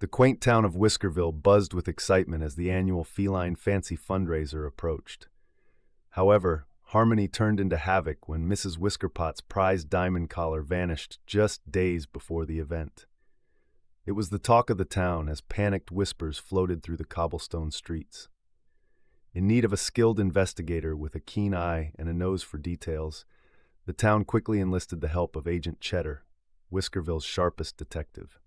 The quaint town of Whiskerville buzzed with excitement as the annual feline fancy fundraiser approached. However, harmony turned into havoc when Mrs. Whiskerpot's prized diamond collar vanished just days before the event. It was the talk of the town as panicked whispers floated through the cobblestone streets. In need of a skilled investigator with a keen eye and a nose for details, the town quickly enlisted the help of Agent Cheddar, Whiskerville's sharpest detective.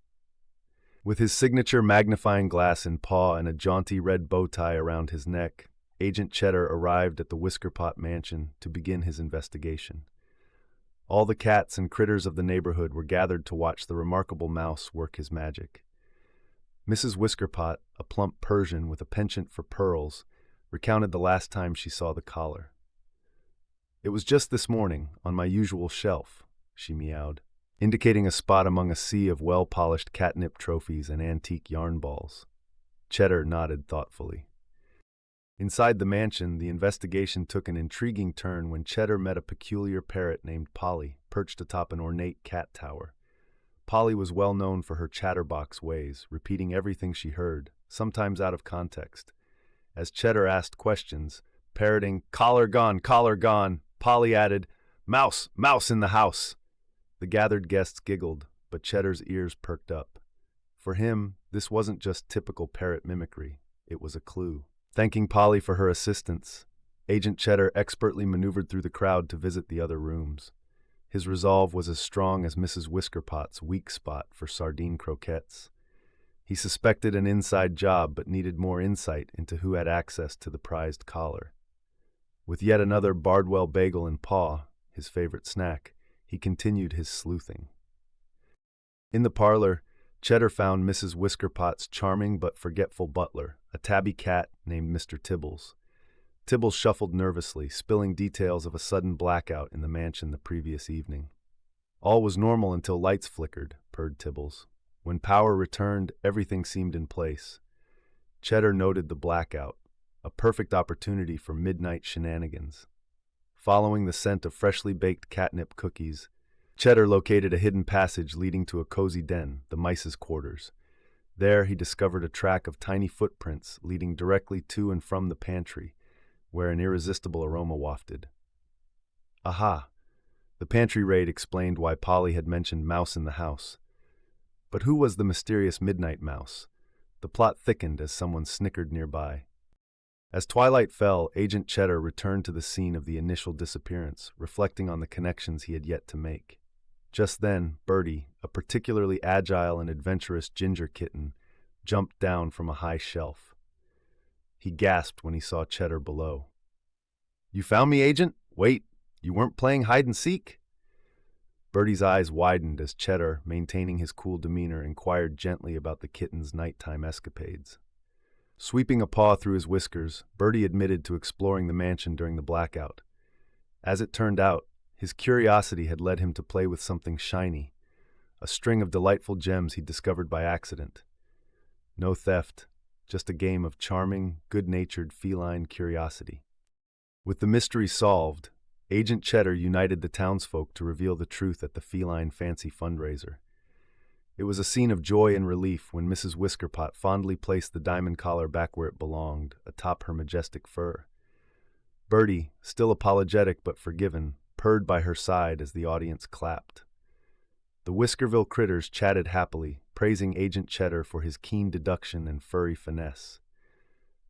With his signature magnifying glass in paw and a jaunty red bow tie around his neck, Agent Cheddar arrived at the Whiskerpot mansion to begin his investigation. All the cats and critters of the neighborhood were gathered to watch the remarkable mouse work his magic. Mrs. Whiskerpot, a plump Persian with a penchant for pearls, recounted the last time she saw the collar. "It was just this morning, on my usual shelf," she meowed, indicating a spot among a sea of well-polished catnip trophies and antique yarn balls. Cheddar nodded thoughtfully. Inside the mansion, the investigation took an intriguing turn when Cheddar met a peculiar parrot named Polly, perched atop an ornate cat tower. Polly was well known for her chatterbox ways, repeating everything she heard, sometimes out of context. As Cheddar asked questions, parroting, collar gone, Polly added, mouse, mouse in the house." The gathered guests giggled, but Cheddar's ears perked up. For him, this wasn't just typical parrot mimicry, it was a clue. Thanking Polly for her assistance, Agent Cheddar expertly maneuvered through the crowd to visit the other rooms. His resolve was as strong as Mrs. Whiskerpot's weak spot for sardine croquettes. He suspected an inside job but needed more insight into who had access to the prized collar. With yet another Bardwell bagel in paw, his favorite snack, he continued his sleuthing. In the parlor, Cheddar found Mrs. Whiskerpot's charming but forgetful butler, a tabby cat named Mr. Tibbles. Tibbles shuffled nervously, spilling details of a sudden blackout in the mansion the previous evening. "All was normal until lights flickered," purred Tibbles. "When power returned, everything seemed in place." Cheddar noted the blackout, a perfect opportunity for midnight shenanigans. Following the scent of freshly baked catnip cookies, Cheddar located a hidden passage leading to a cozy den, the mice's quarters. There he discovered a track of tiny footprints leading directly to and from the pantry, where an irresistible aroma wafted. Aha! The pantry raid explained why Polly had mentioned mouse in the house. But who was the mysterious midnight mouse? The plot thickened as someone snickered nearby. As twilight fell, Agent Cheddar returned to the scene of the initial disappearance, reflecting on the connections he had yet to make. Just then, Bertie, a particularly agile and adventurous ginger kitten, jumped down from a high shelf. He gasped when he saw Cheddar below. "You found me, Agent? Wait, you weren't playing hide-and-seek?" Bertie's eyes widened as Cheddar, maintaining his cool demeanor, inquired gently about the kitten's nighttime escapades. Sweeping a paw through his whiskers, Bertie admitted to exploring the mansion during the blackout. As it turned out, his curiosity had led him to play with something shiny, a string of delightful gems he'd discovered by accident. No theft, just a game of charming, good-natured feline curiosity. With the mystery solved, Agent Cheddar united the townsfolk to reveal the truth at the feline fancy fundraiser. It was a scene of joy and relief when Mrs. Whiskerpot fondly placed the diamond collar back where it belonged, atop her majestic fur. Bertie, still apologetic but forgiven, purred by her side as the audience clapped. The Whiskerville critters chatted happily, praising Agent Cheddar for his keen deduction and furry finesse.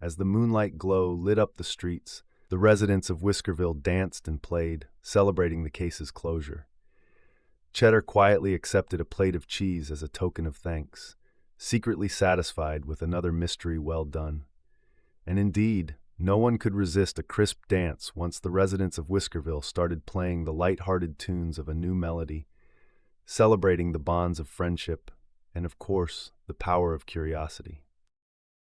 As the moonlight glow lit up the streets, the residents of Whiskerville danced and played, celebrating the case's closure. Cheddar quietly accepted a plate of cheese as a token of thanks, secretly satisfied with another mystery well done. And indeed, no one could resist a crisp dance once the residents of Whiskerville started playing the light-hearted tunes of a new melody, celebrating the bonds of friendship and, of course, the power of curiosity.